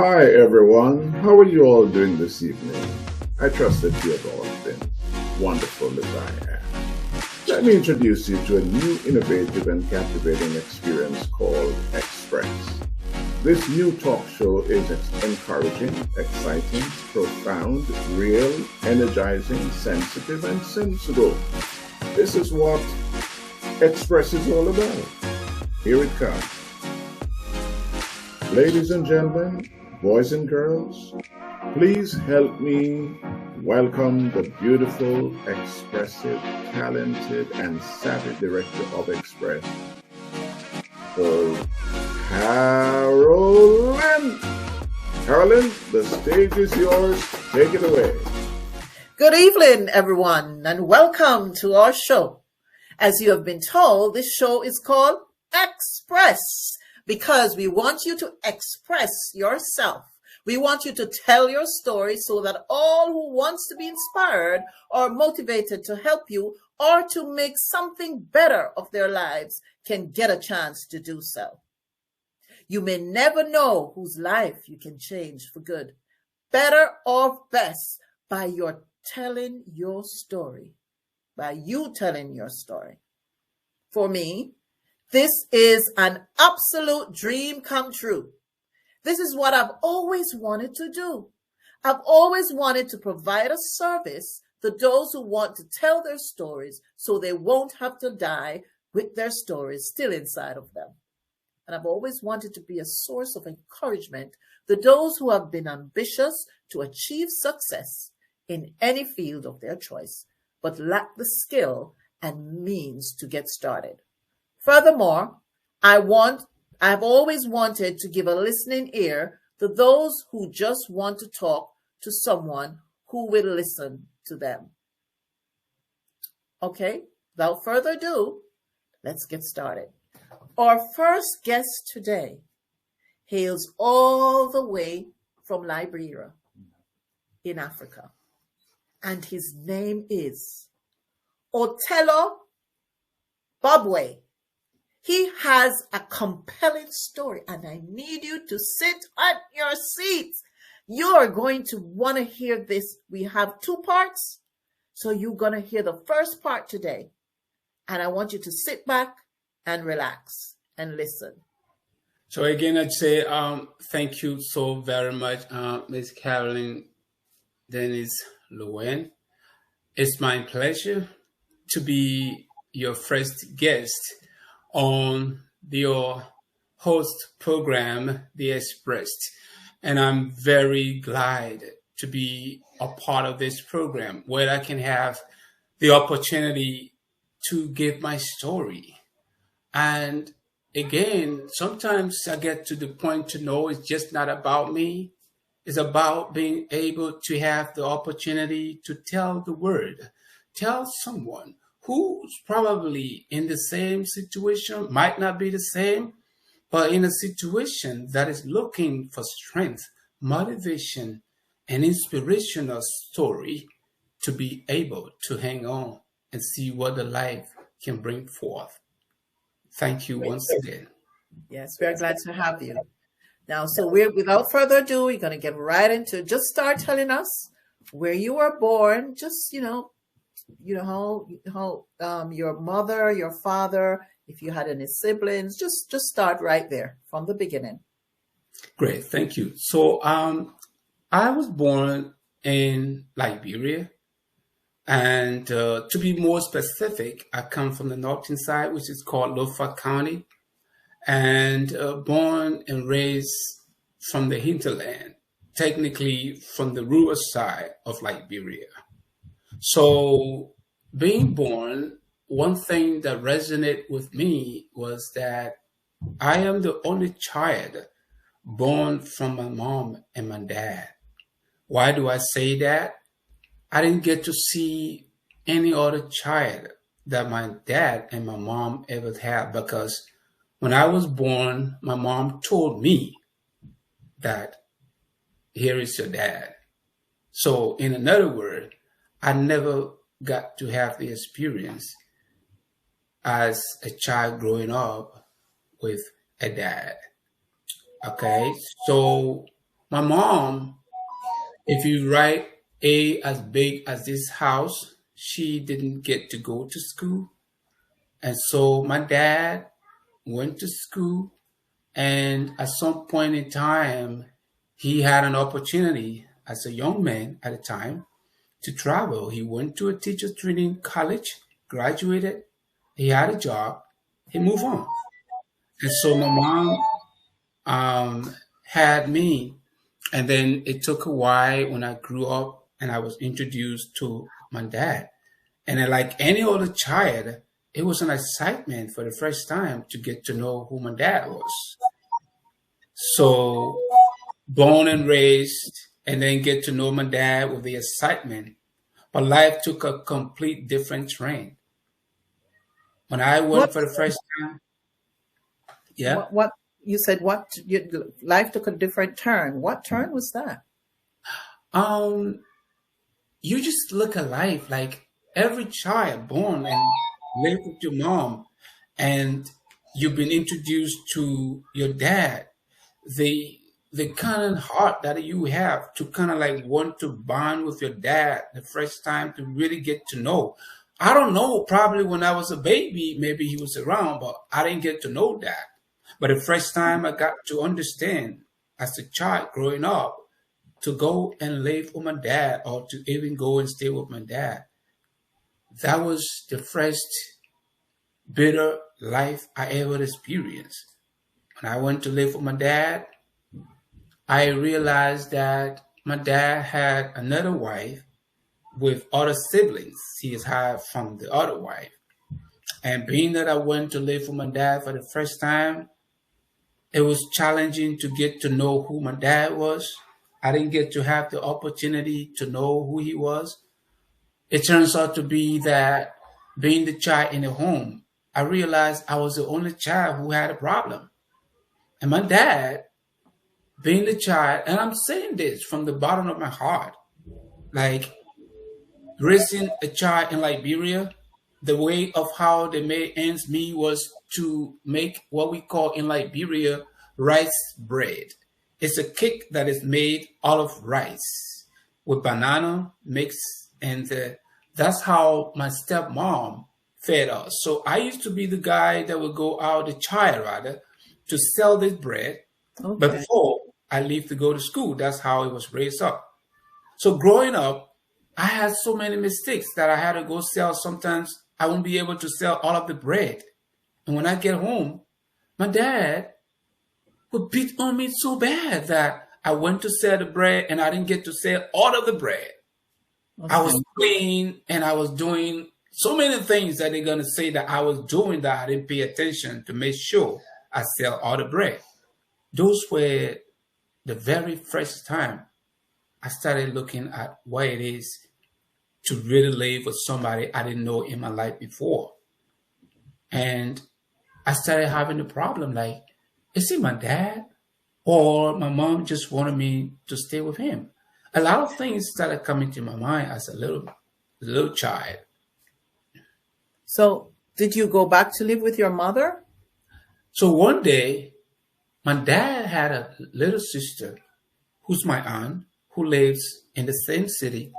Hi everyone, how are you all doing this evening? I trust that you have all been wonderful as I am. Let me introduce you to a new innovative and captivating experience called Express. This new talk show is encouraging, exciting, profound, real, energizing, sensitive, and sensible. This is what Express is all about. Here it comes. Ladies and gentlemen, boys and girls, please help me welcome the beautiful, expressive, talented, and savvy director of Express, Carolyn. Carolyn, the stage is yours. Take it away. Good evening, everyone, and welcome to our show. As you have been told, this show is called Express because we want you to express yourself. We want you to tell your story so that all who wants to be inspired or motivated to help you or to make something better of their lives can get a chance to do so. You may never know whose life you can change for good, better or best, by your telling your story, by you telling your story. For me, this is an absolute dream come true. This is what I've always wanted to do. I've always wanted to provide a service to those who want to tell their stories so they won't have to die with their stories still inside of them. And I've always wanted to be a source of encouragement to those who have been ambitious to achieve success in any field of their choice, but lack the skill and means to get started. Furthermore, I've always wanted to give a listening ear to those who just want to talk to someone who will listen to them. Okay, without further ado, let's get started. Our first guest today hails all the way from Liberia in Africa, and his name is Othello Bobway. He has a compelling story, and I need you to sit on your seats. You are going to want to hear this. We have two parts, so you're going to hear the first part today, and I want you to sit back and relax and listen. So again, I'd say thank you so very much, Ms. Carolyn Dennis Lowen. It's my pleasure to be your first guest on your host program, The Expressed. And I'm very glad to be a part of this program where I can have the opportunity to give my story. And again, sometimes I get to the point to know it's just not about me. It's about being able to have the opportunity to tell the word, tell someone who's probably in the same situation, might not be the same, but in a situation that is looking for strength, motivation, and inspirational story to be able to hang on and see what the life can bring forth. Thank you once again. Yes, we're glad to have you. Now, so without further ado, we're going to get right into just start telling us where you were born, just, how your mother, your father, if you had any siblings, just start right there from the beginning. Great, thank you. So I was born in Liberia, and to be more specific, I come from the northern side, which is called Lofa County, and born and raised from the hinterland, technically from the rural side of Liberia. So being born, one thing that resonated with me was that I am the only child born from my mom and my dad. Why do I say that? I didn't get to see any other child that my dad and my mom ever had, because when I was born, my mom told me that here is your dad. So in another word, I never got to have the experience as a child growing up with a dad. Okay, so My mom, if you write A as big as this house, she didn't get to go to school. And so my dad went to school, and at some point in time, he had an opportunity as a young man at the time to travel. He went to a teacher training college, graduated, he had a job, he moved on. And so my mom had me, and then it took a while when I grew up and I was introduced to my dad. And then, like any other child, it was an excitement for the first time to get to know who my dad was. So, born and raised, and then get to know my dad with the excitement. But life took a complete different train. When I went What for the first time, yeah, what you said? Life took a different turn. What turn was that? um, you just look at life like every child born and live with your mom, and you've been introduced to your dad. The the kind of heart that you have to kind of like want to bond with your dad the first time to really get to know. I don't know, probably when I was a baby, maybe he was around, but I didn't get to know that. But the first time I got to understand as a child growing up to go and live with my dad or to even go and stay with my dad, that was the first bitter life I ever experienced. When I went to live with my dad, I realized that my dad had another wife with other siblings he had from the other wife. And being that I went to live with my dad for the first time, it was challenging to get to know who my dad was. I didn't get to have the opportunity to know who he was. It turns out to be that being the child in the home, I realized I was the only child who had a problem. And my dad, being the child, and I'm saying this from the bottom of my heart, like raising a child in Liberia, the way of how they made ends meet was to make what we call in Liberia rice bread. It's a cake that is made out of rice with banana mix, and that's how my stepmom fed us. So I used to be the guy that would go out, the child rather, to sell this bread Okay. before I leave to go to school. That's how it was raised up. So growing up, I had so many mistakes that I had to go sell. Sometimes I wouldn't be able to sell all of the bread. And when I get home, my dad would beat on me so bad that I went to sell the bread and I didn't get to sell all of the bread. I was Okay. playing and I was doing so many things that they're going to say that I was doing that I didn't pay attention to make sure I sell all the bread. Those were the very first time I started looking at what it is to really live with somebody I didn't know in my life before. And I started having a problem like, is he my dad? Or my mom just wanted me to stay with him? A lot of things started coming to my mind as a little child. So, did you go back to live with your mother? So one day, my dad had a little sister who's my aunt who lives in the same city.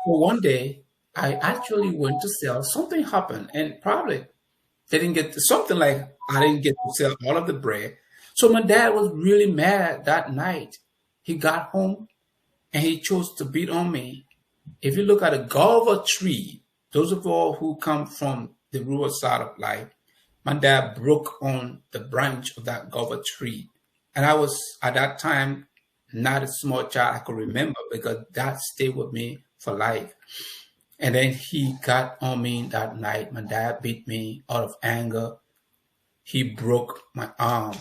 Well, one day, I actually went to sell. Something happened, and probably they didn't get something like I didn't get to sell all of the bread. So my dad was really mad that night. He got home and he chose to beat on me. If you look at a guava tree, those of all who come from the rural side of life, my dad broke on the branch of that guava tree. And I was at that time not a small child I could remember because that stayed with me for life. And then he got on me that night. My dad beat me out of anger. He broke my arm.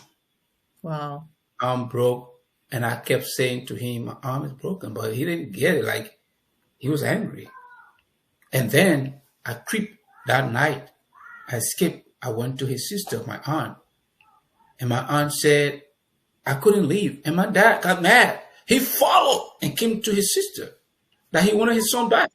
Wow. Arm broke. And I kept saying to him, my arm is broken. But he didn't get it. Like, he was angry. And then I creeped that night. I escaped. I went to his sister, my aunt. And my aunt said, I couldn't leave. And my dad got mad. He followed and came to his sister that he wanted his son back.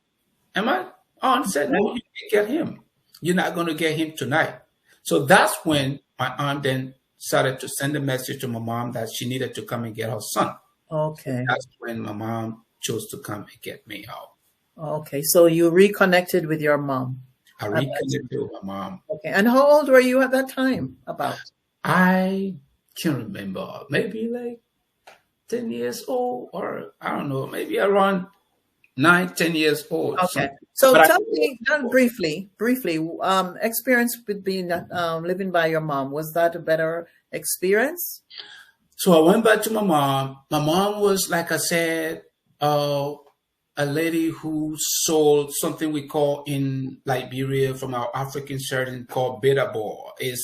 And my aunt said, no, you can't get him. You're not going to get him tonight. So that's when my aunt then started to send a message to my mom that she needed to come and get her son. Okay. That's when my mom chose to come and get me out. Okay. So you reconnected with your mom I at that time. reconnected with my mom. Okay. And how old were you at that time? About. I can't remember, maybe like 10 years old, or I don't know, maybe around 9, 10 years old. Okay. Something. So But I tell me, briefly, experience with being living by your mom. Was that a better experience? So I went back to my mom. My mom was, like I said, uh, a lady who sold something we call in Liberia from our African setting called beta ball. Is,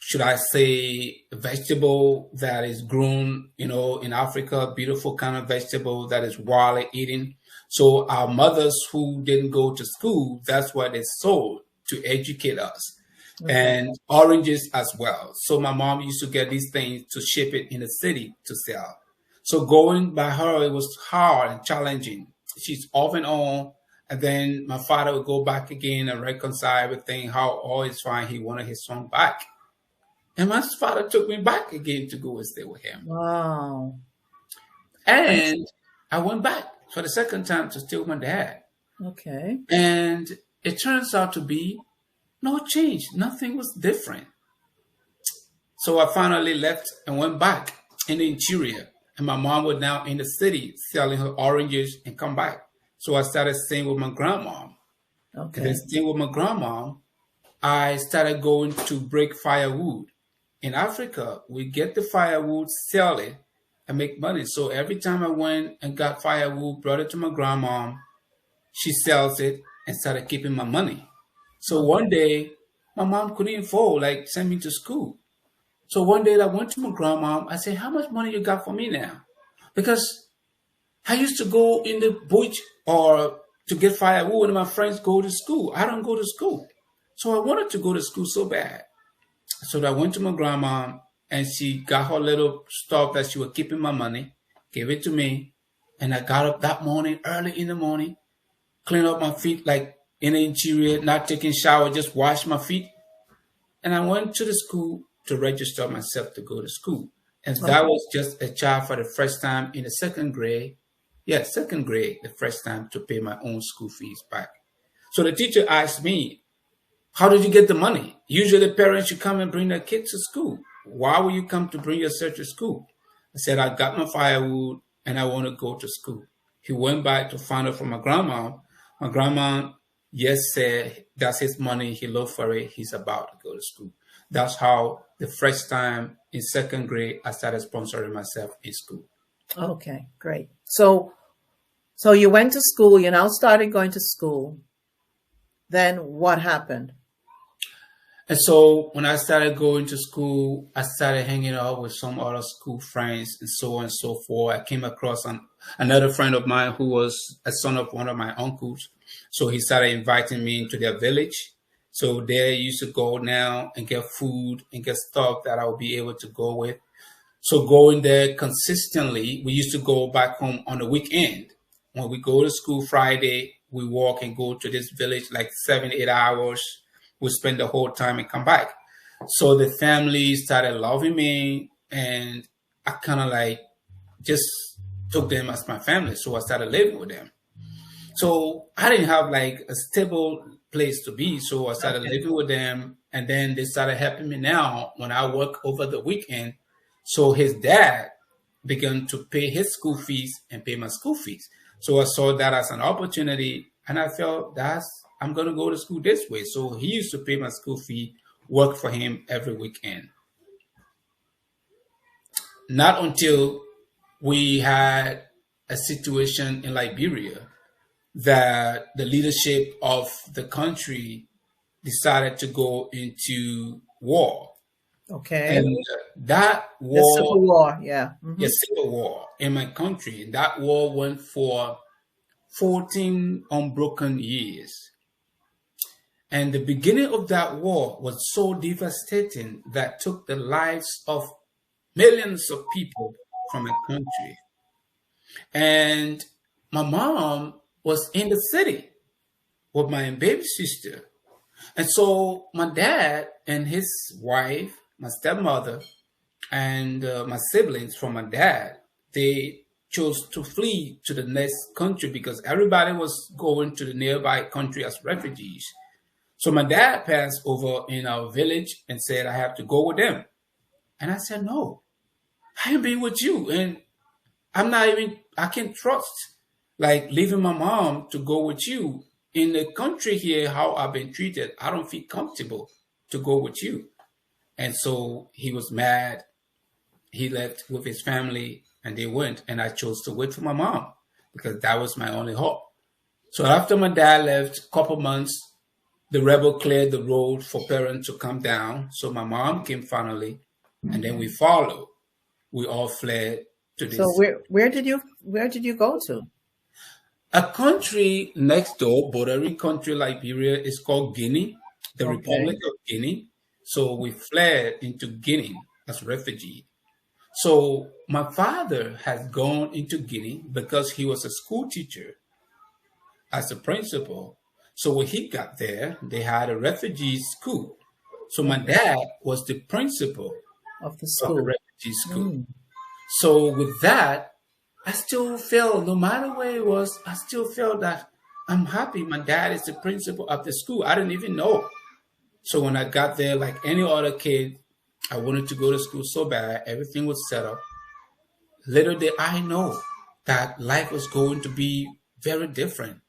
should I say, a vegetable that is grown, in Africa, beautiful kind of vegetable that is widely eaten. So our mothers who didn't go to school, that's what they sold to educate us. Okay. And oranges as well. So my mom used to get these things to ship it in the city to sell. So going by her, it was hard and challenging. She's off and on. And then my father would go back again and reconcile everything, how all is fine. He wanted his son back. And my father took me back again to go and stay with him. Wow. And I went back for the second time to stay with my dad. Okay. And it turns out to be no change. Nothing was different. So I finally left and went back in the interior. And my mom was now in the city selling her oranges and come back. So I started staying with my grandma. And then Okay. staying with my grandma, I started going to break firewood. In Africa, we get the firewood, sell it, and make money. So every time I went and got firewood, brought it to my grandma, she sells it and started keeping my money. So one day, my mom couldn't afford, like, send me to school. So one day I went to my grandma. I said, "How much money you got for me now?" Because I used to go in the bush or to get firewood, and my friends go to school. I don't go to school. So I wanted to go to school so bad. So I went to my grandma, and she got her little stuff that she was keeping my money, gave it to me, and I got up that morning, early in the morning, clean up my feet like in the interior, not taking shower, just wash my feet. And I went to the school to register myself to go to school. And that Okay. was just a child for the first time in the second grade. Yeah, second grade, the first time to pay my own school fees back. So the teacher asked me, "How did you get the money? Usually parents should come and bring their kids to school. Why will you come to bring yourself to school?" I said, "I got my firewood and I want to go to school." He went back to find out from my grandma. My grandma, yes, said that's his money. He looked for it. He's about to go to school. That's how the first time in second grade I started sponsoring myself in school. Okay. Great. So you went to school. You now started going to school. Then what happened? And so when I started going to school, I started hanging out with some other school friends and so on and so forth. I came across another friend of mine who was a son of one of my uncles. So he started inviting me into their village. So there I used to go now and get food and get stuff that I would be able to go with. So going there consistently, we used to go back home on the weekend. When we go to school Friday, we walk and go to this village like 7, 8 hours. We spend the whole time and come back. So the family started loving me, and I kind of like just took them as my family. So I started living with them. So I didn't have like a stable place to be. So I started Okay. living with them, and then they started helping me now when I work over the weekend. So his dad began to pay his school fees and pay my school fees. So I saw that as an opportunity, and I felt I'm going to go to school this way. So he used to pay my school fee, work for him every weekend. Not until we had a situation in Liberia that the leadership of the country decided to go into war. Okay. And that The war, Civil War. Yeah. yes, civil war in my country, that war went for 14 unbroken years. And the beginning of that war was so devastating that took the lives of millions of people from a country. And my mom was in the city with my baby sister. And so my dad and his wife, my stepmother, and my siblings from my dad, they chose to flee to the next country because everybody was going to the nearby country as refugees. So my dad passed over in our village and said, I have to go with them. And I said, no, I ain't be with you. And I can't trust like leaving my mom to go with you in the country here, how I've been treated. I don't feel comfortable to go with you. And so he was mad. He left with his family and they went. And I chose to wait for my mom because that was my only hope. So after my dad left, a couple months, the rebel cleared the road for parents to come down. So my mom came finally, and then we followed. We all fled to this. So where did you go to? A country next door, bordering country Liberia, is called Guinea, the Republic of Guinea. So we fled into Guinea as refugee. So my father has gone into Guinea because he was a school teacher as a principal. So when he got there, they had a refugee school. So my dad was the principal Of the of the school. refugee school. So with that, I still feel, no matter where it was, I still feel that I'm happy my dad is the principal of the school. I didn't even know. So when I got there, like any other kid, I wanted to go to school so bad. Everything was set up. Little did I know that life was going to be very different.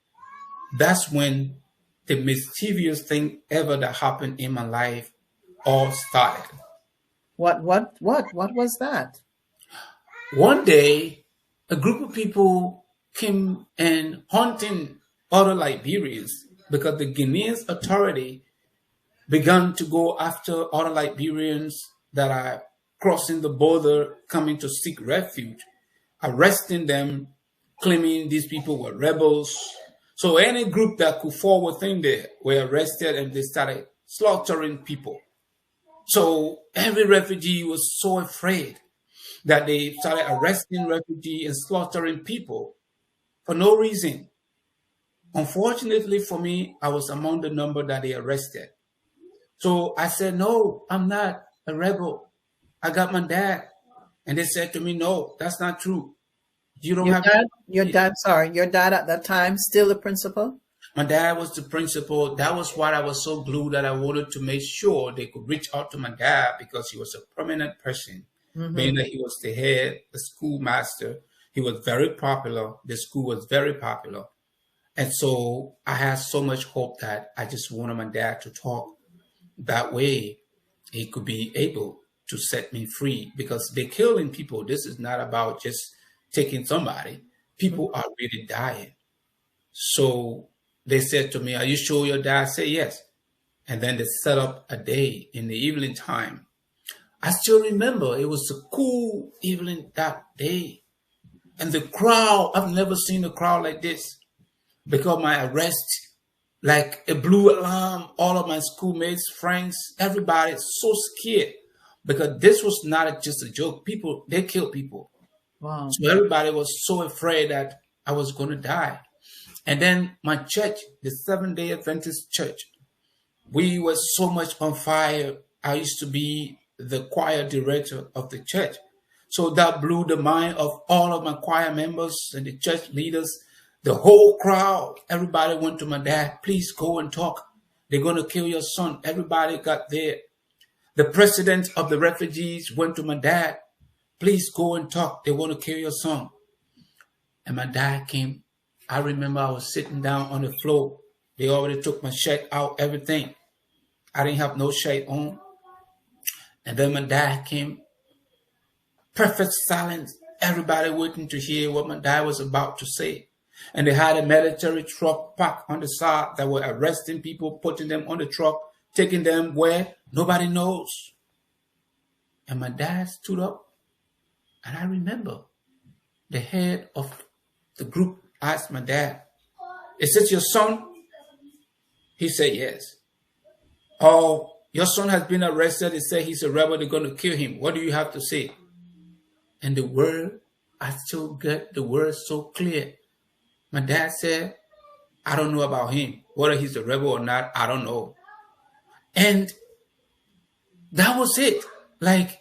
That's when the mischievous thing ever that happened in my life all started. What was that? One day, a group of people came and hunting other Liberians because the Guinean authority began to go after other Liberians that are crossing the border, coming to seek refuge, arresting them, claiming these people were rebels. So any group that could fall within there were arrested and they started slaughtering people. So every refugee was so afraid that they started arresting refugees and slaughtering people for no reason. Unfortunately for me, I was among the number that they arrested. So I said, no, I'm not a rebel. I got my dad. And they said to me, no, that's not true. You don't have Your dad at that time still the principal? My dad was the principal. That was why I was so glued that I wanted to make sure they could reach out to my dad because he was a prominent person. Being that he was the head, the schoolmaster, he was very popular. The school was very popular. And so I had so much hope that I just wanted my dad to talk. That way he could be able to set me free because they're killing people. This is not about just taking somebody. People are really dying. So they said to me, are you sure your dad? I said, yes. And then they set up a day in the evening time. I still remember it was a cool evening that day. And the crowd, I've never seen a crowd like this because my arrest, like a blue alarm, all of my schoolmates, friends, everybody so scared because this was not just a joke. People, they kill people. Wow. So everybody was so afraid that I was going to die. And then my church, the Seventh-day Adventist church, we were so much on fire. I used to be the choir director of the church. So that blew the mind of all of my choir members and the church leaders, the whole crowd. Everybody went to my dad, please go and talk. They're going to kill your son. Everybody got there. The president of the refugees went to my dad, please go and talk. They want to kill your son. And my dad came. I remember I was sitting down on the floor. They already took my shirt out, everything. I didn't have no shirt on. And then my dad came. Perfect silence. Everybody waiting to hear what my dad was about to say. And they had a military truck parked on the side that were arresting people, putting them on the truck, taking them where nobody knows. And my dad stood up. And I remember the head of the group asked my dad, is it your son? He said, yes. Oh, your son has been arrested. They say he's a rebel. They're going to kill him. What do you have to say? And the word, I still get the word so clear. My dad said, I don't know about him. Whether he's a rebel or not, I don't know. And that was it. Like,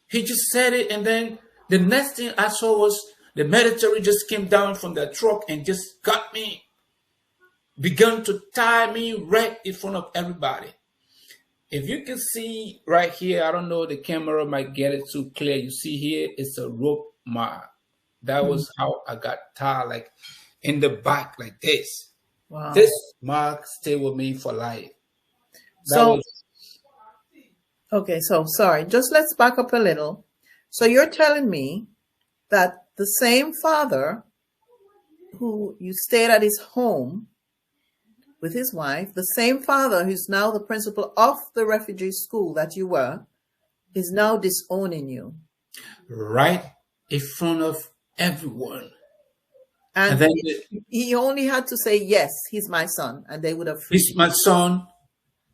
he just said it. And then the next thing I saw was The military just came down from their truck and just got me, began to tie me right in front of everybody. If you can see right here, I don't know, the camera might get it too clear. You see here, it's a rope mark. That was how I got tied, like in the back, like this. Wow. This mark stayed with me for life. Okay, so sorry, just let's back up a little. So you're telling me that the same father who you stayed at his home with his wife, the same father who's now the principal of the refugee school that you were, is now disowning you. Right in front of everyone. And then he only had to say, yes, he's my son, and they would have freed he's my son.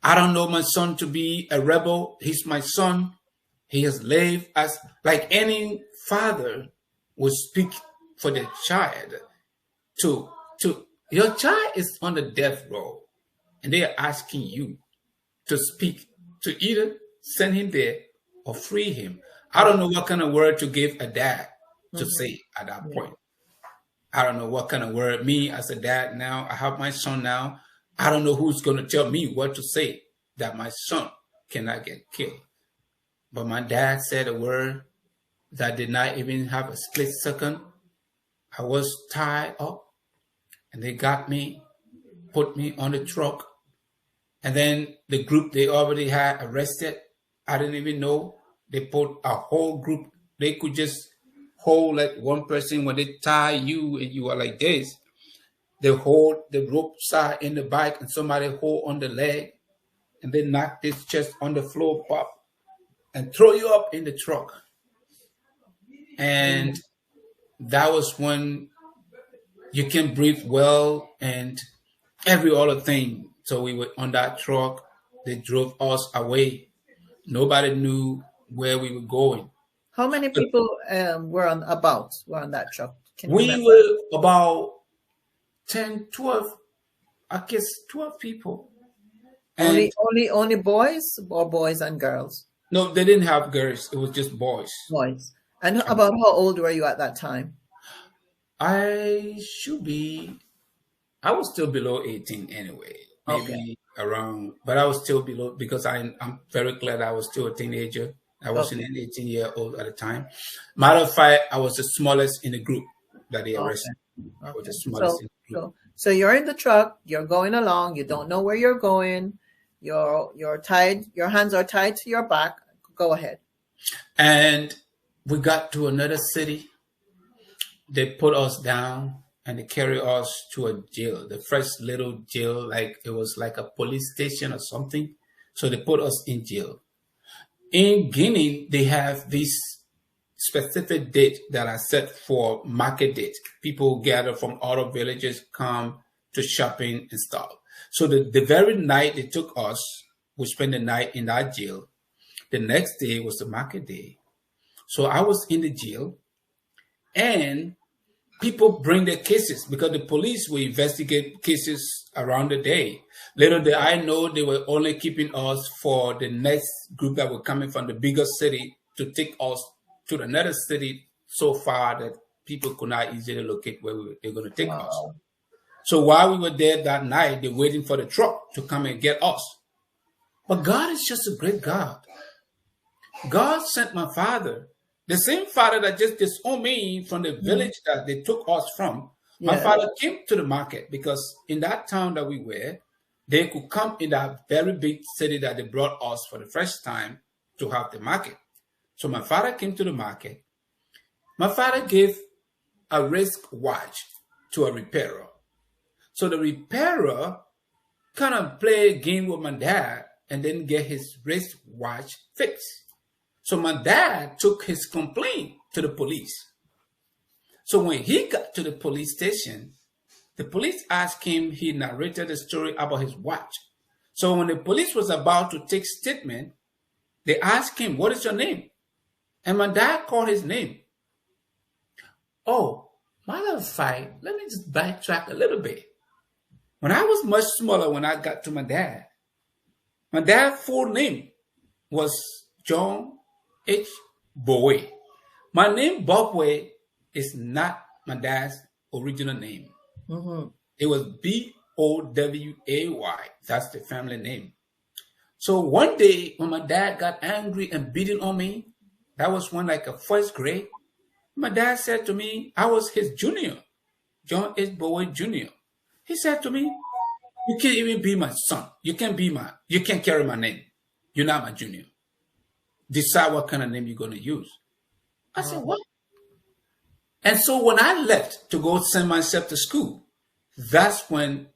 I don't know my son to be a rebel. He's my son. He has lived as like any father would speak for their child. To your child is on the death row, and they are asking you to speak, to either send him there or free him. I don't know what kind of word to give a dad to say at that point. I don't know what kind of word. Me as a dad now, I have my son now. I don't know who's going to tell me what to say that my son cannot get killed. But my dad said a word that did not even have a split second. I was tied up, and they got me, put me on the truck. And then the group they already had arrested, I didn't even know. They put a whole group. They could just hold like one person when they tie you and you are like this. They hold the rope side in the back and somebody hold on the leg, and they knock this chest on the floor, pop, and throw you up in the truck. And that was when you can breathe well and every other thing. So we were on that truck. They drove us away. Nobody knew where we were going. How many people were on that truck? We were about 10, 12, I guess 12 people. And only boys or boys and girls? No, they didn't have girls. It was just boys. Boys. And about how old were you at that time? I was still below 18 anyway. Maybe around, but I was still below because I'm very glad I was still a teenager. I wasn't an 18-year-old at the time. Matter of fact, I was the smallest in the group that they arrested. I was the smallest in the group. So you're in the truck, you're going along, you don't know where you're going, you're tied, your hands are tied to your back. Go ahead. And we got to another city. They put us down and they carry us to a jail, the first little jail, like it was like a police station or something. So they put us in jail. In Guinea, they have this specific date that are set for market date. People gather from other villages, come to shopping and stuff. So the very night they took us, we spent the night in that jail. The next day was the market day. So I was in the jail, and people bring their cases because the police will investigate cases around the day. Little did I know they were only keeping us for the next group that were coming from the bigger city to take us to another city so far that people could not easily locate where they're going to take us. So while we were there that night, they're waiting for the truck to come and get us. But God is just a great God. God sent my father, the same father that just disowned me from the village that they took us from. My father came to the market because in that town that we were, they could come in that very big city that they brought us for the first time to have the market. So my father came to the market. My father gave a wrist watch to a repairer. So the repairer kind of played a game with my dad and then get his wrist watch fixed. So my dad took his complaint to the police. So when he got to the police station, the police asked him, he narrated the story about his watch. So when the police was about to take statement, they asked him, what is your name? And my dad called his name. Oh, matter of fact, let me just backtrack a little bit. When I was much smaller, when I got to my dad's full name was John H. Bobway. My name Bobway is not my dad's original name. Mm-hmm. It was Boway. That's the family name. So one day when my dad got angry and beating on me, that was when like a first grade, my dad said to me, I was his junior, John H. Boway Jr. He said to me, you can't even be my son. You can't carry my name. You're not my junior. Decide what kind of name you're going to use. I said, what? And so when I left to go send myself to school, that's when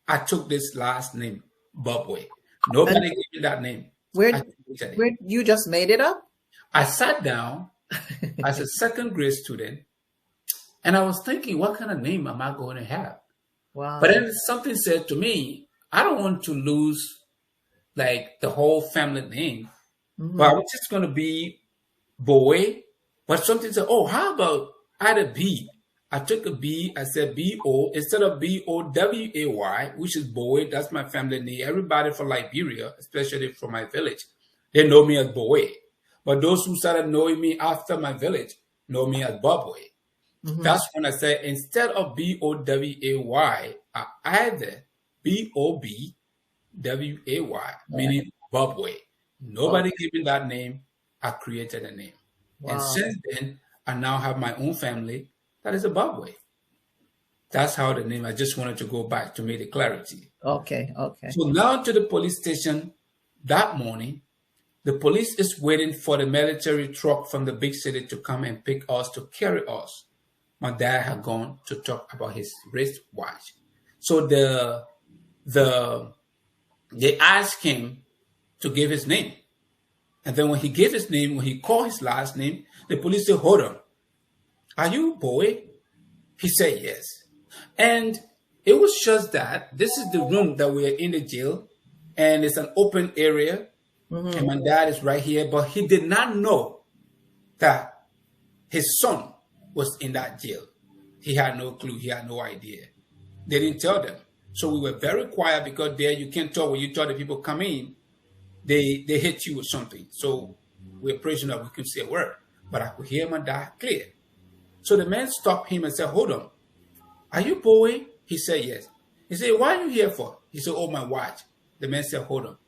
I took this last name, Bobway. Nobody gave me that name. Where you just made it up? I sat down as a second grade student, and I was thinking, what kind of name am I going to have? Wow. But then something said to me, I don't want to lose like the whole family name, but I was just going to be Boy. But something said, oh, how about add a B? I took a B, I said B-O, instead of B-O-W-A-Y, which is Boy, that's my family name. Everybody from Liberia, especially from my village, they know me as Boy. But those who started knowing me after my village know me as Bobway. That's when I said, instead of B-O-W-A-Y, I added B-O-B-W-A-Y, meaning Bobway. Nobody gave me that name. I created a name. Wow. And since then, I now have my own family that is a Bobway. That's how the name, I just wanted to go back to make the clarity. Okay. So now to the police station that morning, the police is waiting for the military truck from the big city to come and pick us, to carry us. My dad had gone to talk about his wristwatch. So they asked him to give his name. And then when he gave his name, when he called his last name, the police said, hold on. Are you Boy? He said yes. And it was just that this is the room that we are in the jail, and it's an open area, and my dad is right here, but he did not know that his son was in that jail. He had no clue. He had no idea. They didn't tell them. So we were very quiet, because there you can't talk. When you tell the people come in, they hit you with something. So we're praying that we couldn't say a word. But I could hear my dad clear. So the man stopped him and said, hold on. Are you Boy? He said, yes. He said, what are you here for? He said, oh, my watch. The man said, hold on.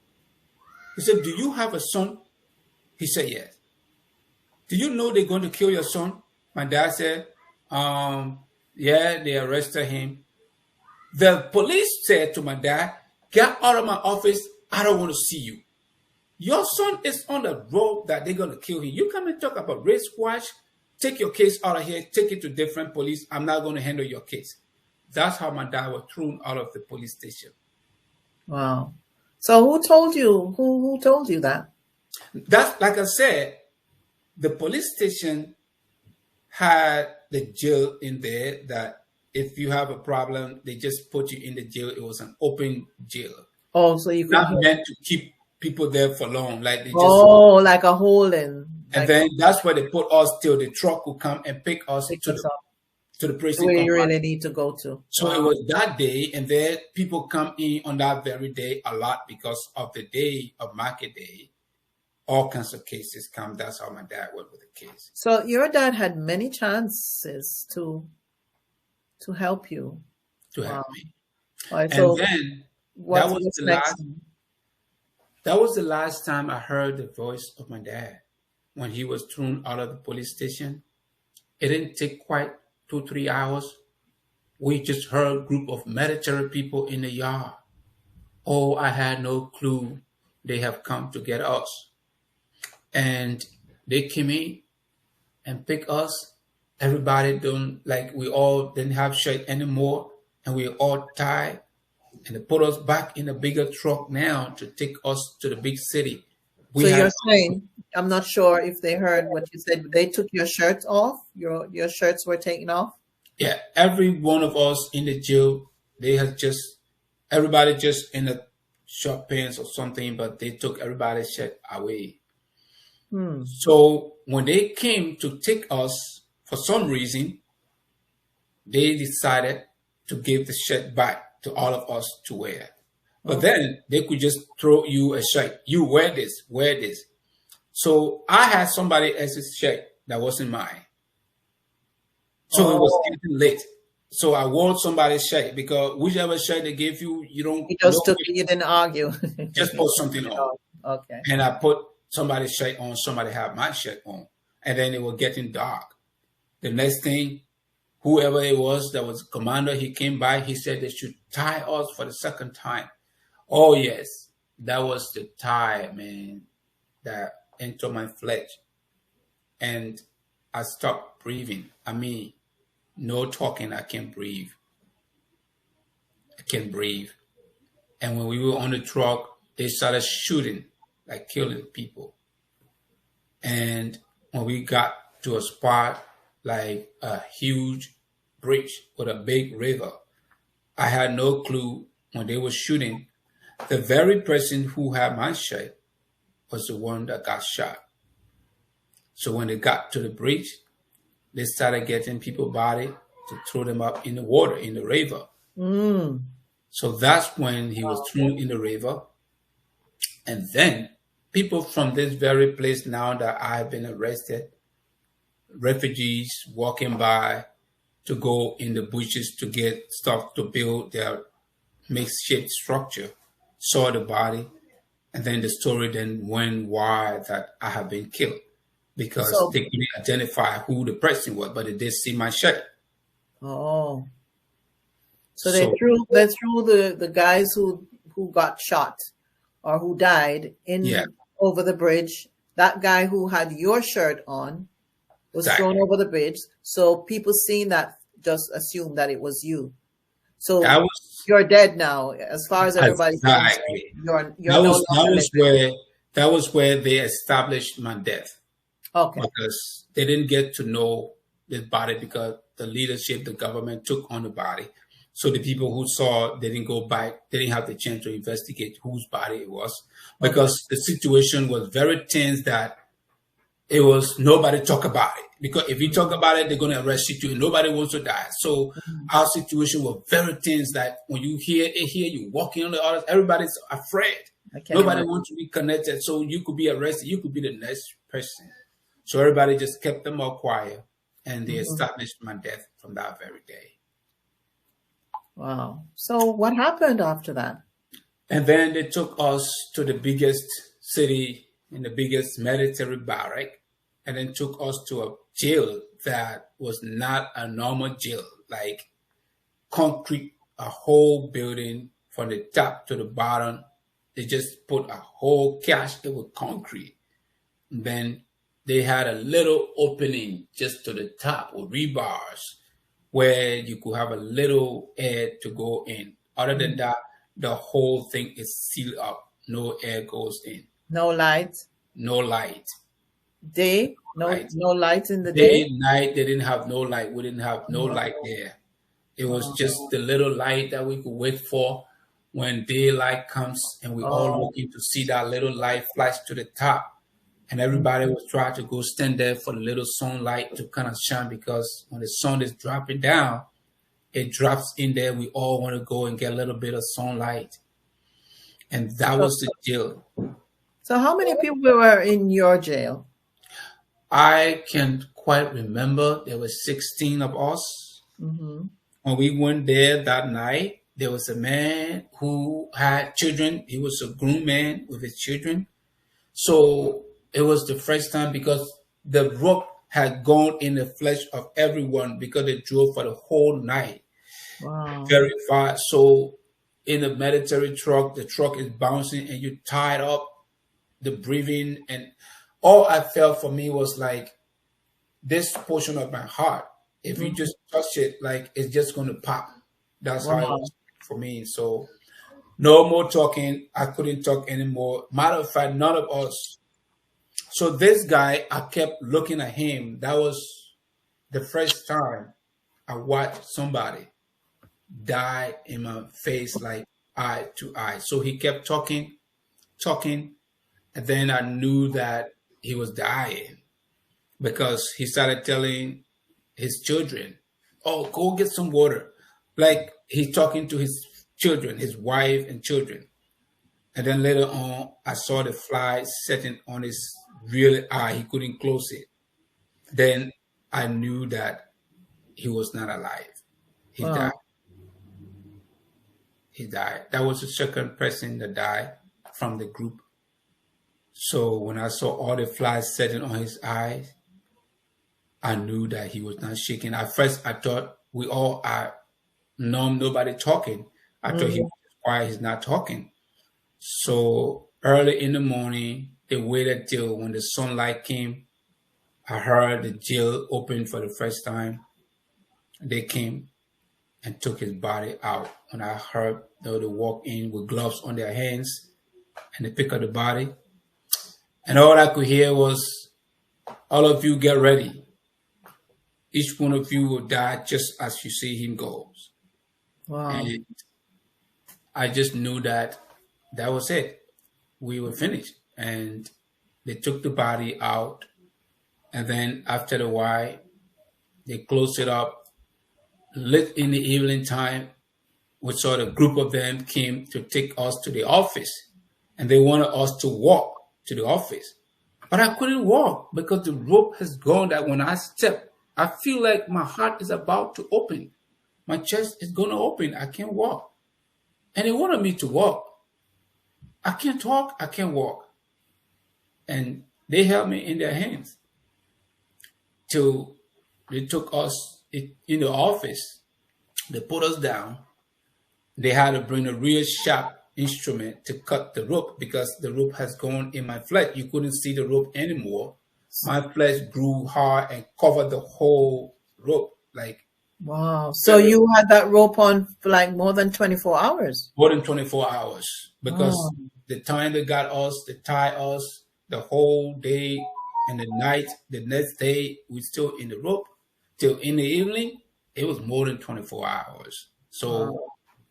He said, do you have a son? He said, yes. Do you know they're going to kill your son? My dad said, yeah, they arrested him. The police said to my dad, get out of my office. I don't want to see you. Your son is on the road that they're going to kill him. You come and talk about wristwatch. Take your case out of here. Take it to different police. I'm not going to handle your case. That's how my dad was thrown out of the police station. Wow. So who told you? Who told you that? That's, like I said, the police station had the jail in there that if you have a problem, they just put you in the jail. It was an open jail. Oh, so you could not meant to keep people there for long. Like they just like a hole in. And then that's where they put us till the truck will come and pick us to the prison. Where you really need to go to. So it was that day, and then people come in on that very day a lot because of the day of market day. All kinds of cases come. That's how my dad went with the case. So your dad had many chances to help you. To help me. Right, and then that was the last time I heard the voice of my dad when he was thrown out of the police station. It didn't take quite 2-3 hours. We just heard a group of military people in the yard. Oh, I had no clue they have come to get us. And they came in and picked us. Everybody we all didn't have shirt anymore, and we all tied. And they put us back in a bigger truck now to take us to the big city. So you're saying, I'm not sure if they heard what you said, they took your shirts off? Your shirts were taken off? Yeah, every one of us in the jail, everybody just in the short pants or something, but they took everybody's shirt away. So when they came to take us, for some reason, they decided to give the shirt back to all of us to wear. But then they could just throw you a shirt. You wear this, wear this. So I had somebody else's shirt that wasn't mine. So it was Oh, getting late. So I wore somebody's shirt because whichever shirt they gave you, you don't you know just took which, it, you didn't argue. just put something on. Okay. And I put somebody's shirt on, somebody had my shirt on. And then it was getting dark. The next thing, whoever it was that was commander, he came by, he said they should tie us for the second time. Oh yes, that was the tie, man, that entered my flesh. And I stopped breathing. I mean, no talking, I can't breathe. I can't breathe. And when we were on the truck, they started shooting, like killing people. And when we got to a spot like a huge bridge with a big river, I had no clue when they were shooting. The very person who had my shirt was the one that got shot. So when they got to the bridge, they started getting people's body to throw them up in the water, in the river. Mm. So that's when he was thrown in the river. And then people from this very place now that I've been arrested, refugees walking by to go in the bushes to get stuff to build their makeshift structure, saw the body, and then the story then went wide that I have been killed because So, they couldn't identify who the person was, but they did see my shirt. oh, so So they threw the guys who got shot or who died in yeah, over the bridge. That guy who had your shirt on was thrown exactly. over the bridge. So people seeing that just assumed that it was you. So That was you're dead now, as far as everybody's concerned. exactly You're no longer living. that was where they established my death Okay. because they didn't get to know this body because the leadership, the government took on the body. So the people who saw, they didn't go back. They didn't have the chance to investigate whose body it was Okay. because the situation was very tense that it was nobody talk about it. Because if you talk about it, they're going to arrest you too. Nobody wants to die. So Mhm. our situation was very tense that when you hear it here, you walking on the others, everybody's afraid. I can Nobody imagine. wants to be connected. So you could be arrested. You could be the next person. So everybody just kept them all quiet and they Mhm. established my death from that very day. Wow. So what happened after that? And then they took us to the biggest city in the biggest military barrack and then took us to a jail that was not a normal jail, like concrete, a whole building from the top to the bottom. They just put a whole cache, it was concrete. And then they had a little opening just to the top with rebars where you could have a little air to go in. Other than that, the whole thing is sealed up. No air goes in. No light. No light. Day? Light. No light in the day? Day, night, they didn't have no light. We didn't have no light there. It was just the little light that we could wait for when daylight comes and we all Oh. looking to see that little light flash to the top. And everybody was trying to go stand there for the little sunlight to kind of shine because when the sun is dropping down, it drops in there. We all want to go and get a little bit of sunlight. And that So, was the jail. so how many people were in your jail? I can quite remember there were 16 of us. Hmm. When we went there that night, there was a man who had children. He was a grown man with his children. So it was the first time because the rope had gone in the flesh of everyone because they drove for the whole night Wow. very fast. So in the military truck, the truck is bouncing and you tied up the breathing. And all I felt for me was like this portion of my heart. If you Mhm. just touch it, like it's just going to pop. That's how it Wow. was for me. So no more talking. I couldn't talk anymore. Matter of fact, none of us. So this guy, I kept looking at him. That was the first time I watched somebody die in my face, like eye to eye. So he kept talking, talking, and then I knew that he was dying because he started telling his children, "Oh, go get some water." Like he's talking to his children, his wife and children. And then later on, I saw the fly setting on his real eye. He couldn't close it. Then I knew that he was not alive. He Wow. died. He died. That was the second person that died from the group. So when I saw all the flies setting on his eyes, I knew that he was not shaking. At first, I thought we all are numb, nobody talking. I thought he Mhm. was quiet, he's not talking. So early in the morning, they waited till when the sunlight came. I heard the jail open for the first time. They came and took his body out. When I heard they walk in with gloves on their hands and they pick up the body. And all I could hear was, all of you get ready. Each one of you will die just as you see him go. Wow. And I just knew that that was it. We were finished. And they took the body out. And then after a while, they closed it up. Late in the evening time, we saw the group of them came to take us to the office. And they wanted us to walk to the office. But I couldn't walk because the rope has gone that when I step, I feel like my heart is about to open. My chest is going to open. I can't walk. And they wanted me to walk. I can't talk. I can't walk. And they held me in their hands till they took us in the office. They put us down. They had to bring a real sharp instrument to cut the rope because the rope has gone in my flesh. You couldn't see the rope anymore. My flesh grew hard and covered the whole rope, like Wow. So you had that rope on for like more than 24 hours. more than 24 hours because Oh, the time they got us, they tied us the whole day and the night. The next day, we still in the rope till in the evening. It was more than 24 hours. So wow.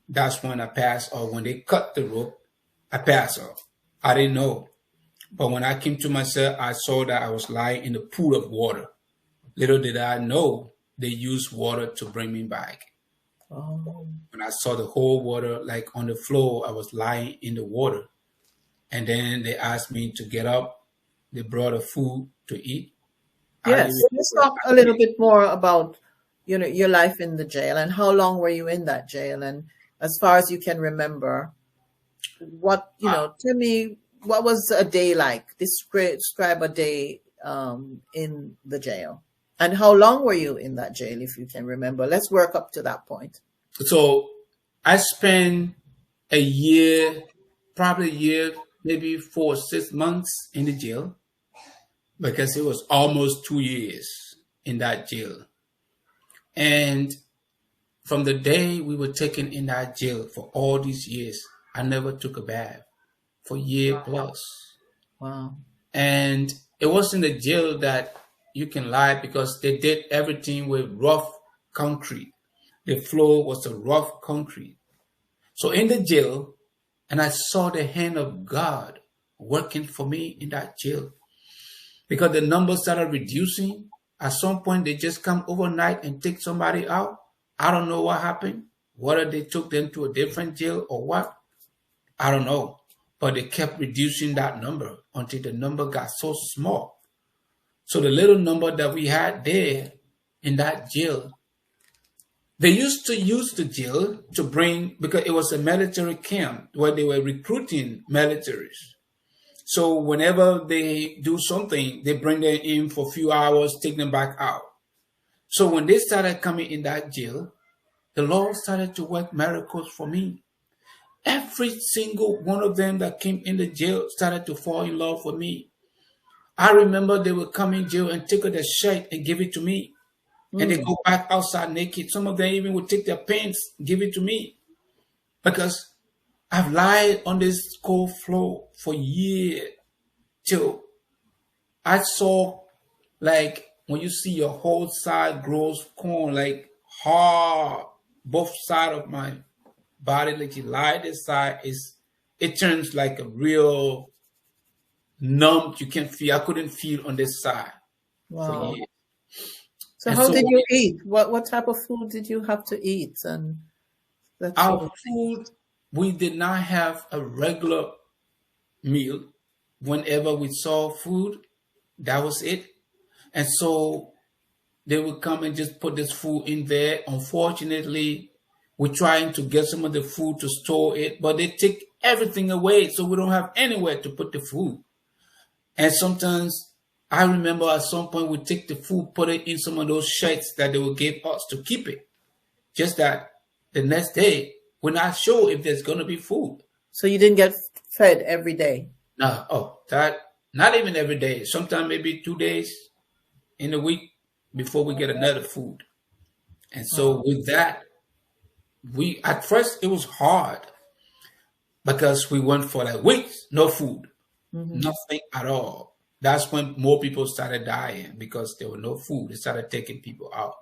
that's when I passed, or when they cut the rope, I passed out. I didn't know. But when I came to myself, I saw that I was lying in a pool of water. Little did I know they used water to bring me back. Oh, When I saw the whole water, like on the floor, I was lying in the water. And then they asked me to get up. They brought a food to eat. I yes. didn't Let's remember. talk a little bit more about, your life in the jail and how long were you in that jail? And as far as you can remember, tell me, what was a day like? Describe a day in the jail. And how long were you in that jail, if you can remember? Let's work up to that point. So I spent a year, probably a year, maybe 4 or 6 months in the jail because it was almost 2 years in that jail. And from the day we were taken in that jail for all these years, I never took a bath for a year plus. Wow. And it wasn't a jail that you can lie because they did everything with rough concrete. The floor was a rough concrete. So in the jail, and I saw the hand of God working for me in that jail because the numbers started reducing. At some point, they just come overnight and take somebody out. I don't know what happened, whether they took them to a different jail or what. I don't know. But they kept reducing that number until the number got so small. So the little number that we had there in that jail, they used to use the jail to bring, because it was a military camp where they were recruiting militaries. So whenever they do something, they bring them in for a few hours, take them back out. So when they started coming in that jail, the Lord started to work miracles for me. Every single one of them that came in the jail started to fall in love with me. I remember they would come in jail and take out their shirt and give it to me. And they go back outside naked. Some of them even would take their pants, give it to me. Because I've lied on this cold floor for years till I saw, like, when you see your whole side grows corn, like hard, both sides of my body, like you lie this side, it turns like a real numb. You can feel, I couldn't feel on this side for Wow. years. So And how so did you eat? What type of food did you have to eat? And that sort our of food, we did not have a regular meal. Whenever we saw food, that was it. And so they would come and just put this food in there. Unfortunately, we're trying to get some of the food to store it, but they take everything away, so we don't have anywhere to put the food. And sometimes I remember at some point we take the food, put it in some of those sheds that they would give us to keep it. Just that the next day, we're not sure if there's going to be food. So you didn't get fed every day? No, that not even every day. Sometimes maybe 2 days in a week before we get another food. And so with that, we at first it was hard because we went for like weeks, no food, nothing at all. That's when more people started dying because there was no food. They started taking people out.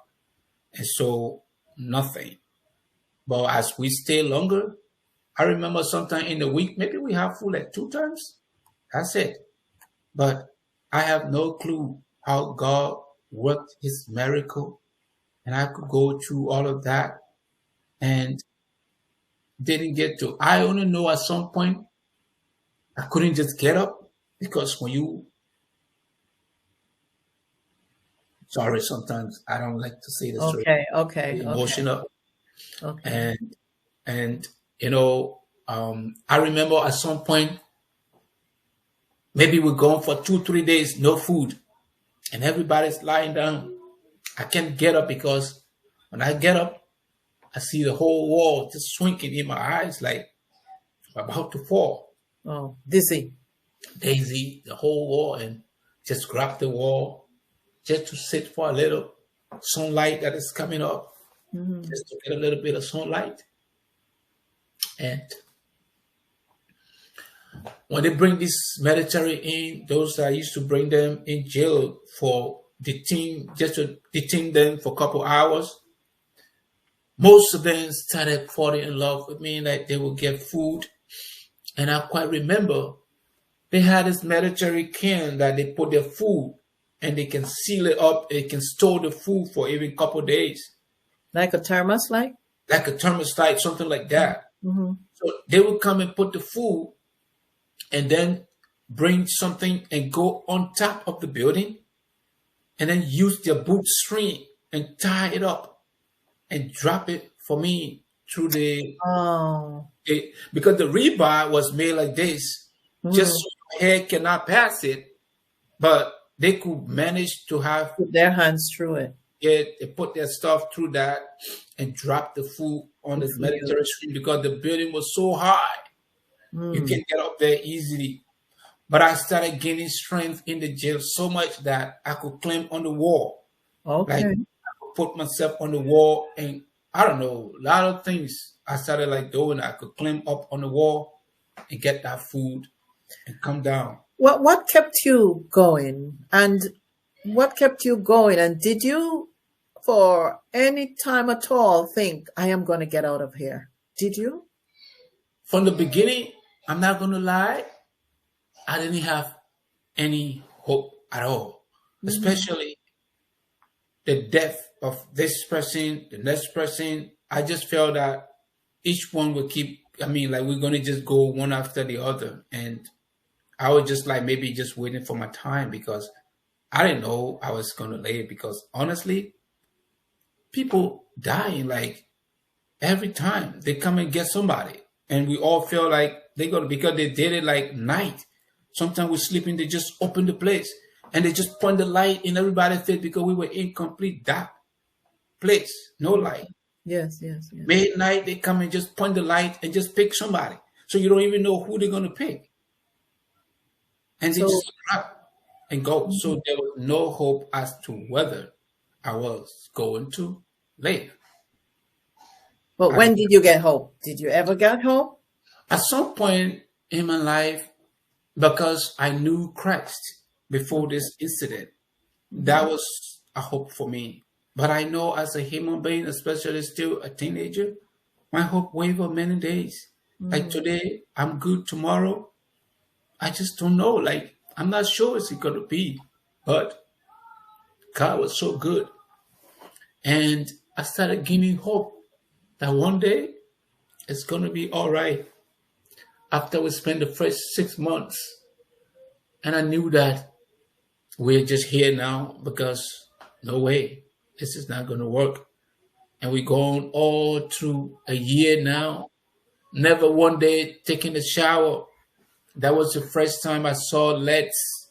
And so nothing. But as we stay longer, I remember sometime in the week, maybe we have food like 2 times. That's it. But I have no clue how God worked his miracle. And I could go through all of that and didn't get to. I only know at some point I couldn't just get up because when you, sorry, sometimes I don't like to say this. Okay. Emotional. Okay. And I remember at some point, maybe we're going for 2-3 days, no food, and everybody's lying down. I can't get up because when I get up, I see the whole wall just swinking in my eyes like I'm about to fall. Oh, dizzy. Daisy, the whole wall, and just grab the wall just to sit for a little sunlight that is coming up, just to get a little bit of sunlight. And when they bring this military in, those that used to bring them in jail for just to detain them for a couple hours, most of them started falling in love with me, like they would get food. And I quite remember they had this military can that they put their food and they can seal it up. They can store the food for even a couple of days. Like a thermos, like? Like a thermos, like something like that. So they would come and put the food and then bring something and go on top of the building and then use their boot string and tie it up and drop it for me through because the rebar was made like this, just so your head cannot pass it, but they could manage to have put their hands through it. Yeah, they put their stuff through that and drop the food on the military street because the building was so high. You can't get up there easily. But I started gaining strength in the jail so much that I could climb on the wall. Okay. Like, I could put myself on the wall and I don't know, a lot of things I started like doing. I could climb up on the wall and get that food and come down. What kept you going? And what kept you going? And did you, for any time at all, think, I am going to get out of here? Did you? From the beginning, I'm not going to lie, I didn't have any hope at all, especially the death of this person, the next person. I just felt that each one would we're going to just go one after the other. And I was just like maybe just waiting for my time because I didn't know I was going to live because honestly, people dying like every time they come and get somebody. And we all feel like they're going to, because they did it like night. Sometimes we're sleeping, they just open the place and they just point the light in everybody's face because we were in complete dark place, no light. Yes. Midnight, they come and just point the light and just pick somebody. So you don't even know who they're going to pick. And they just grab and go. So there was no hope as to whether I was going to live. But when did you get hope? Did you ever get hope? At some point in my life, because I knew Christ before this incident, that was a hope for me. But I know as a human being, especially still a teenager, my hope wavered many days. Like today, I'm good. Tomorrow, I just don't know. Like, I'm not sure it's going to be. But God was so good. And I started gaining hope that one day it's going to be all right. After we spent the first 6 months, and I knew that we're just here now because no way. this is not going to work. And we're going all through a year now. Never one day taking a shower. That was the first time I saw lights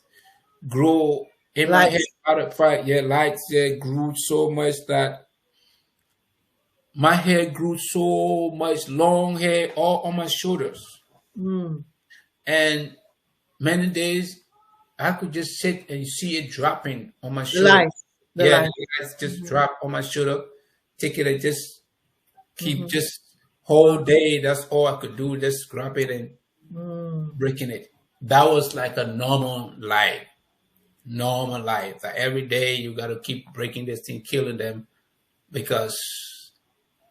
grow in my head. Out of fight, yeah, lights grew so much that my hair grew so much, long hair all on my shoulders. And many days I could just sit and see it dropping on my shoulder. The lights just drop on my shoulder. Take it and just keep just whole day. That's all I could do. Just grab it and breaking it. That was like a normal life. Normal life. Like every day you got to keep breaking this thing, killing them, because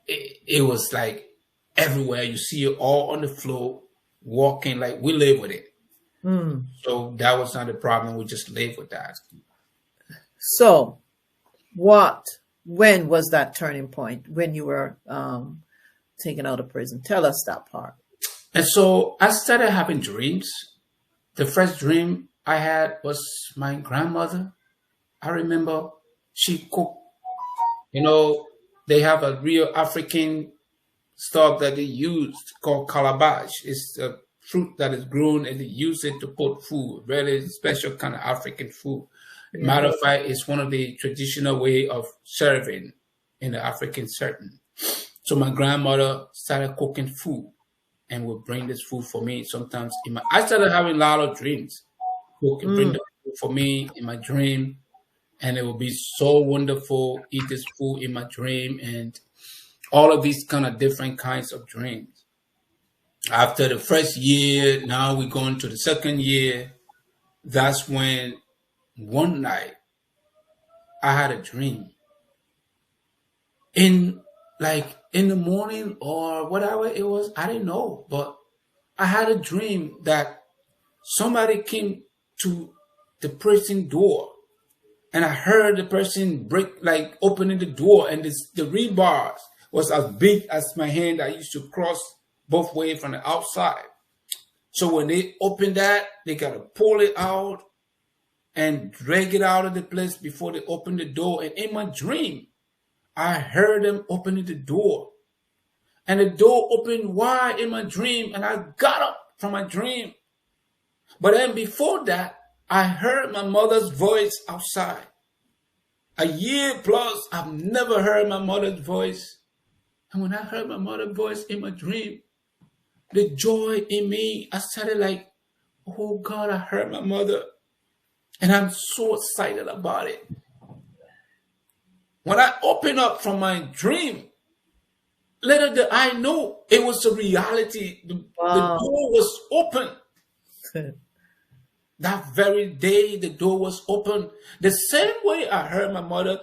it was like everywhere. You see it all on the floor, walking. Like we live with it. So that was not a problem. We just live with that. So when was that turning point when you were taken out of prison? Tell us that part. And so I started having dreams. The first dream I had was my grandmother. I remember she cooked. You know, they have a real African stuff that they use called calabash. It's a fruit that is grown and they use it to put food. Really special kind of African food. Matter of fact, it's one of the traditional way of serving in the African setting. So my grandmother started cooking food and would bring this food for me. Sometimes I started having a lot of dreams. Cook and bring the food for me in my dream, and it would be so wonderful. Eat this food in my dream, and all of these kind of different kinds of dreams. After the first year, now we're going to the second year. That's when one night I had a dream. In the morning or whatever it was, I didn't know, but I had a dream that somebody came to the prison door, and I heard the person opening the door, and the rebars was as big as my hand. I used to cross both ways from the outside. So when they opened that, they got to pull it out and drag it out of the place before they open the door. And in my dream, I heard them opening the door. And the door opened wide in my dream, and I got up from my dream. But then before that, I heard my mother's voice outside. A year plus, I've never heard my mother's voice. And when I heard my mother's voice in my dream, the joy in me, I started like, oh God, I heard my mother. And I'm so excited about it. When I opened up from my dream, little did I know it was a reality. The door was open. That very day, the door was open. The same way I heard my mother,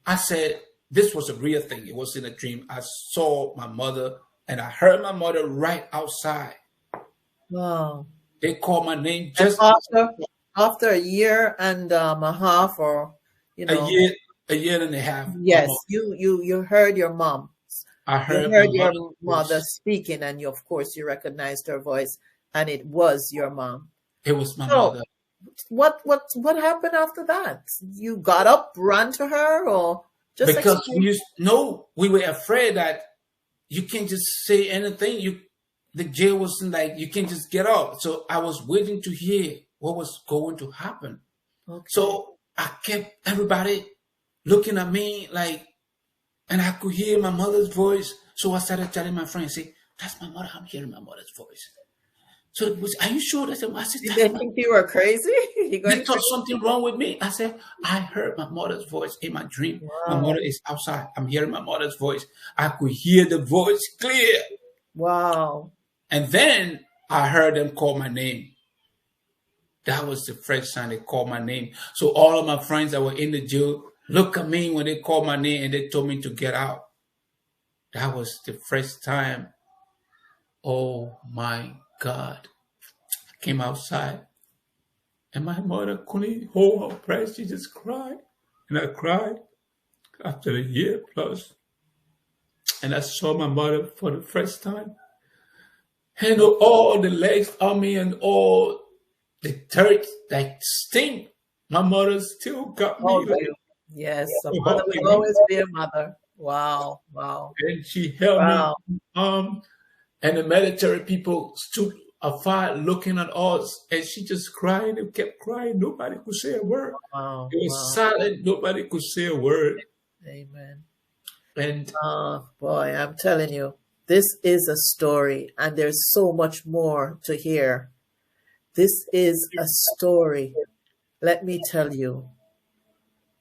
I said, this was a real thing. It wasn't a dream. I saw my mother, and I heard my mother right outside. Wow. They called my name just after a year and a half, or a year and a half. Yes, you heard your mom. I heard your mother speaking, and of course you recognized her voice, and it was your mom. It was my mother. What happened after that? You got up, ran to her, or just because we were afraid that you can't just say anything. The jail wasn't like you can just get out. So I was waiting to hear what was going to happen. Okay. So I kept everybody looking at me and I could hear my mother's voice. So I started telling my friends, say, that's my mother. I'm hearing my mother's voice. So it was, are you sure that's I said, did they think you were crazy? They thought something wrong with me. I said, I heard my mother's voice in my dream. Wow. My mother is outside. I'm hearing my mother's voice. I could hear the voice clear. Wow. And then I heard them call my name. That was the first time they called my name. So all of my friends that were in the jail looked at me when they called my name and they told me to get out. That was the first time. Oh my God. I came outside and my mother couldn't hold her breath. She just cried. And I cried after a year plus. And I saw my mother for the first time. And all the legs on me and all the dirt that stink, my mother still got me. Yes, a To mother help will me. always be a mother. Wow, wow, And she held me wow. and the military people stood afar looking at us, and she just cried and kept crying. Nobody could say a word. Wow, It was wow. silent. Nobody could say a word. Amen. And Oh, boy, I'm telling you, this is a story, and there's so much more to hear. This is a story. Let me tell you,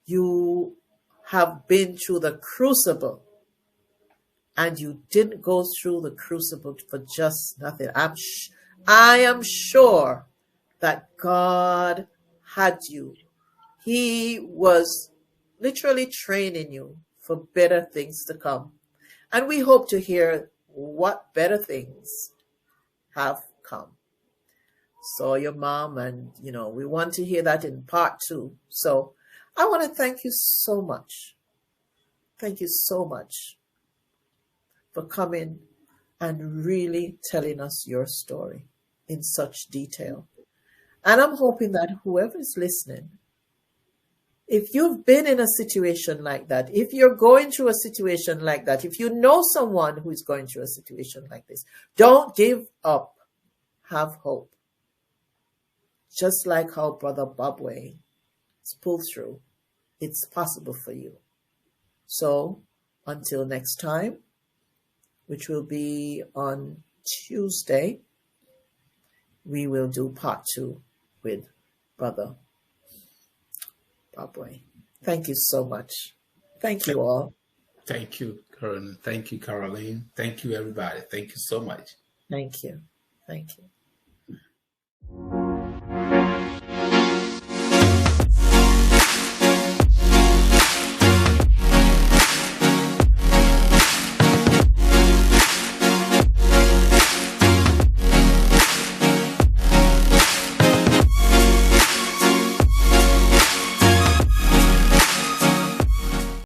you have been through the crucible, and you didn't go through the crucible for just nothing. I am sure that God had you. He was literally training you for better things to come. And we hope to hear what better things have come. So your mom, and we want to hear that in part 2. So I want to thank you so much. Thank you so much for coming and really telling us your story in such detail. And I'm hoping that whoever is listening, if you've been in a situation like that, if you're going through a situation like that, if you know someone who is going through a situation like this, don't give up. Have hope. Just like how Brother Bobway is pulled through, it's possible for you. So until next time, which will be on Tuesday, we will do part 2 with Brother Bobway. Thank you so much. Thank you all. thank you, Caroline. Thank you, Caroline. Thank you, everybody. Thank you so much. Thank you. Thank you.